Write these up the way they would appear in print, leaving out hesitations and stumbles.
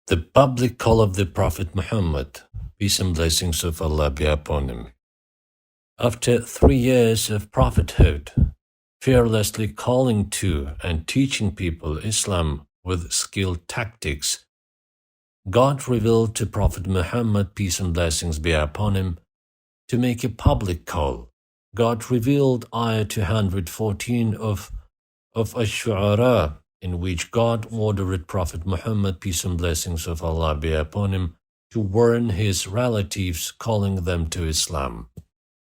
The public call of the Prophet Muhammad, peace and blessings of Allah be upon him. After 3 years of prophethood, fearlessly calling to and teaching people Islam with skilled tactics, God revealed to Prophet Muhammad, peace and blessings be upon him, to make a public call. God revealed Ayah 214 of Ash-Shu'ara, in which God ordered Prophet Muhammad, peace and blessings of Allah be upon him, to warn his relatives, calling them to Islam.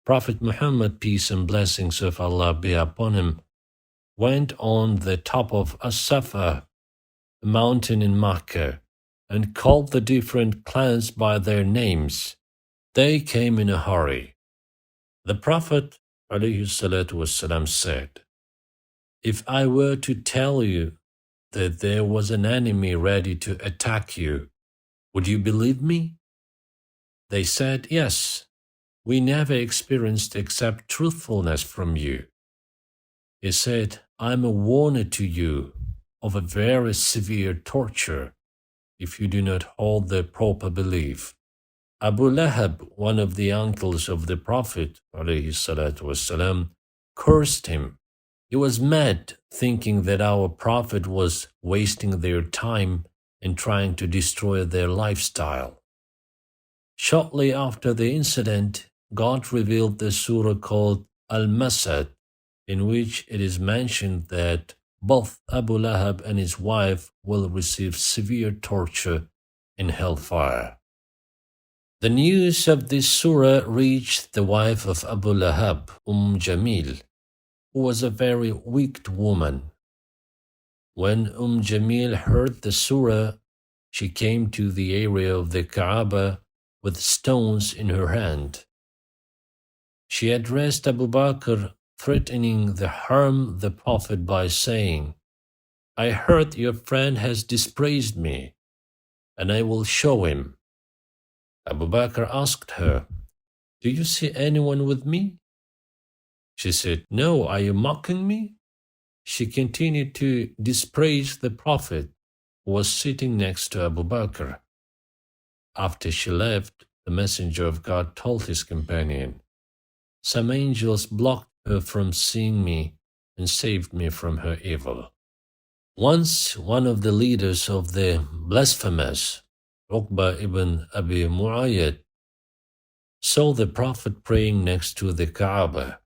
Prophet Muhammad, peace and blessings of Allah be upon him, went on the top of As-Safa, a mountain in Makkah, and called the different clans by their names. They came in a hurry. The Prophet ﷺ said, "If I were to tell you that there was an enemy ready to attack you, would you believe me?" They said, "Yes, we never experienced except truthfulness from you." He said, "I am a warner to you of a very severe torture if you do not hold the proper belief." Abu Lahab, one of the uncles of the Prophet ﷺ, cursed him. He was mad, thinking that our Prophet was wasting their time and trying to destroy their lifestyle. Shortly after the incident, God revealed the surah called Al-Masad, in which it is mentioned that both Abu Lahab and his wife will receive severe torture in hellfire. The news of this surah reached the wife of Abu Lahab, Jamil, who was a very wicked woman. When Jamil heard the surah, she came to the area of the Kaaba with stones in her hand. She addressed Abu Bakr, threatening to harm the Prophet by saying, "I heard your friend has dispraised me, and I will show him." Abu Bakr asked her, "Do you see anyone with me?" She said, "No, are you mocking me?" She continued to dispraise the Prophet, who was sitting next to Abu Bakr. After she left, the Messenger of God told his companion, "Some angels blocked her from seeing me and saved me from her evil." Once, one of the leaders of the blasphemous, Uqba ibn Abi Mu'ayyad, saw the Prophet praying next to the Kaaba.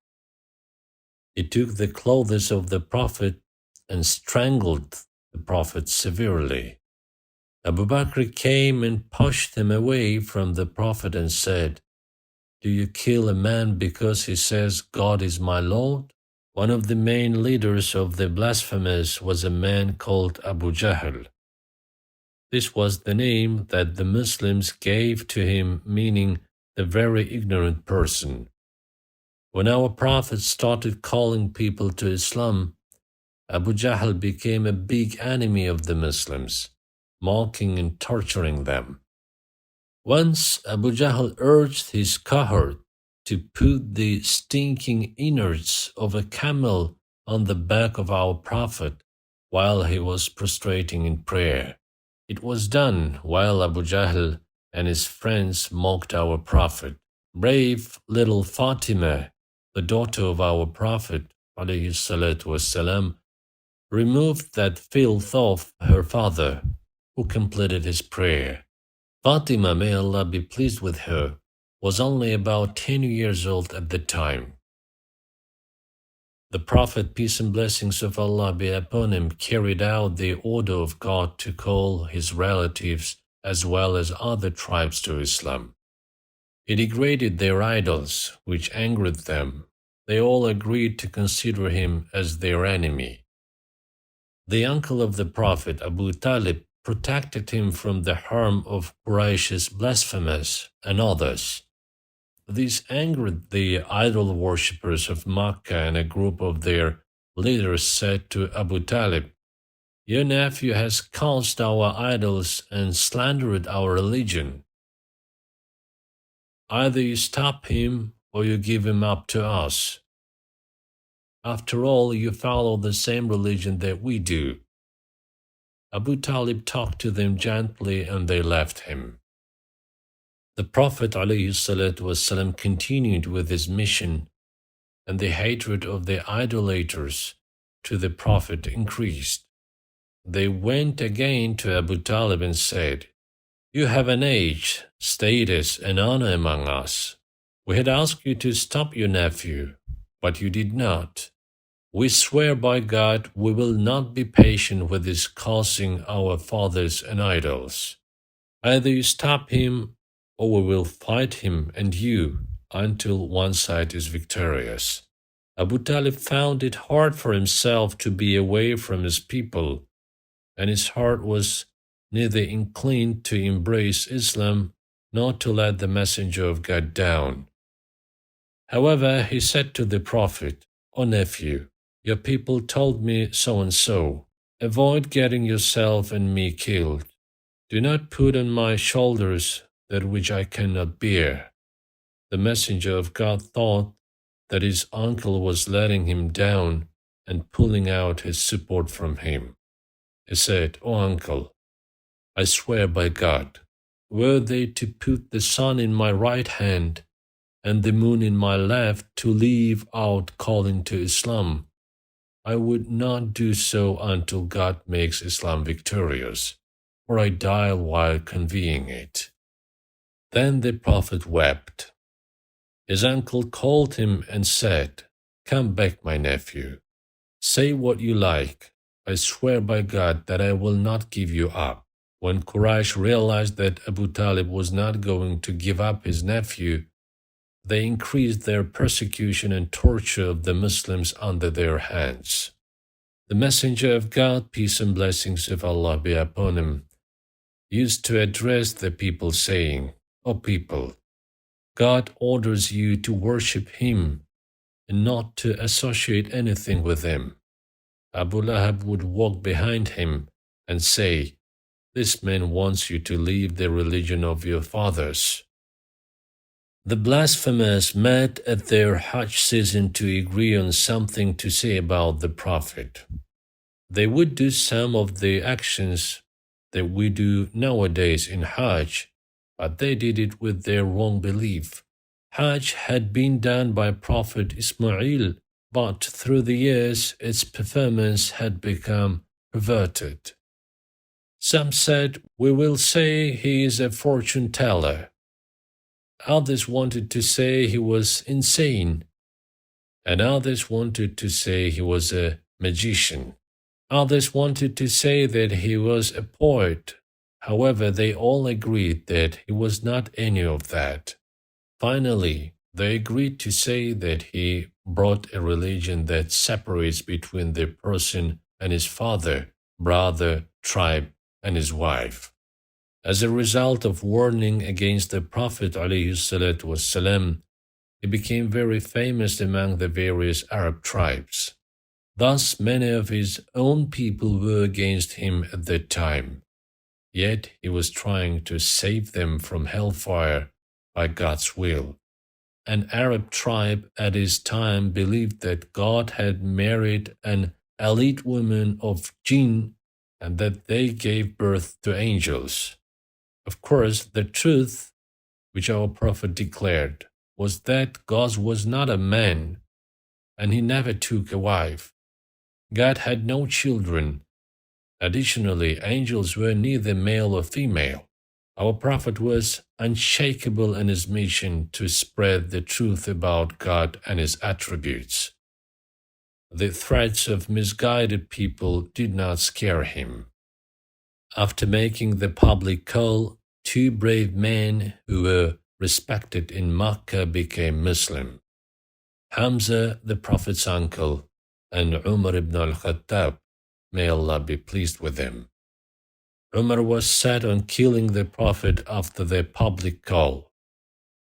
He took the clothes of the Prophet and strangled the Prophet severely. Abu Bakr came and pushed him away from the Prophet and said, "Do you kill a man because he says God is my Lord?" One of the main leaders of the blasphemers was a man called Abu Jahl. This was the name that the Muslims gave to him, meaning the very ignorant person. When our Prophet started calling people to Islam, Abu Jahl became a big enemy of the Muslims, mocking and torturing them. Once Abu Jahl urged his cohort to put the stinking innards of a camel on the back of our Prophet while he was prostrating in prayer. It was done while Abu Jahl and his friends mocked our Prophet. Brave little Fatima, the daughter of our Prophet ﷺ, removed that filth off her father, who completed his prayer. Fatima, may Allah be pleased with her, was only about 10 years old at the time. The Prophet, peace and blessings of Allah be upon him, carried out the order of God to call his relatives as well as other tribes to Islam. He degraded their idols, which angered them. They all agreed to consider him as their enemy. The uncle of the Prophet, Abu Talib, protected him from the harm of Quraysh's blasphemers and others. This angered the idol worshippers of Makkah, and a group of their leaders said to Abu Talib, "Your nephew has cursed our idols and slandered our religion. Either you stop him or you give him up to us. After all, you follow the same religion that we do." Abu Talib talked to them gently and they left him. The Prophet ﷺ continued with his mission, and the hatred of the idolaters to the Prophet increased. They went again to Abu Talib and said, "You have an age, status, and honor among us. We had asked you to stop your nephew, but you did not. We swear by God we will not be patient with his causing our fathers and idols. Either you stop him, or we will fight him and you until one side is victorious." Abu Talib found it hard for himself to be away from his people, and his heart was neither inclined to embrace Islam nor to let the Messenger of God down. However, he said to the Prophet, "O nephew, your people told me so and so. Avoid getting yourself and me killed. Do not put on my shoulders that which I cannot bear." The Messenger of God thought that his uncle was letting him down and pulling out his support from him. He said, "O uncle, I swear by God, were they to put the sun in my right hand and the moon in my left to leave out calling to Islam, I would not do so until God makes Islam victorious, or I die while conveying it." Then the Prophet wept. His uncle called him and said, "Come back, my nephew. Say what you like. I swear by God that I will not give you up." When Quraysh realized that Abu Talib was not going to give up his nephew, they increased their persecution and torture of the Muslims under their hands. The Messenger of God, peace and blessings of Allah be upon him, used to address the people saying, "O people, God orders you to worship Him and not to associate anything with Him." Abu Lahab would walk behind him and say, "This man wants you to leave the religion of your fathers." The blasphemers met at their Hajj season to agree on something to say about the Prophet. They would do some of the actions that we do nowadays in Hajj, but they did it with their wrong belief. Hajj had been done by Prophet Ismail, but through the years its performance had become perverted. Some said, "We will say he is a fortune teller." Others wanted to say he was insane, and others wanted to say he was a magician. Others wanted to say that he was a poet. However, they all agreed that he was not any of that. Finally, they agreed to say that he brought a religion that separates between the person and his father, brother, tribe, and his wife. As a result of warning against the Prophet ﷺ, he became very famous among the various Arab tribes. Thus, many of his own people were against him at that time. Yet he was trying to save them from hellfire by God's will. An Arab tribe at his time believed that God had married an elite woman of jinn and that they gave birth to angels. Of course, the truth, which our Prophet declared, was that God was not a man, and he never took a wife. God had no children. Additionally, angels were neither male or female. Our Prophet was unshakable in his mission to spread the truth about God and his attributes. The threats of misguided people did not scare him. After making the public call, 2 brave men who were respected in Makkah became Muslim. Hamza, the Prophet's uncle, and Umar ibn al-Khattab, may Allah be pleased with him. Umar was set on killing the Prophet after the public call.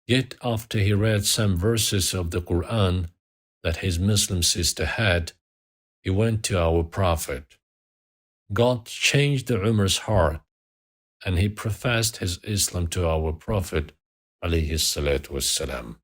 Yet after he read some verses of the Quran that his Muslim sister had, he went to our Prophet. God changed Umar's heart, and he professed his Islam to our Prophet alayhi salatu wassalam.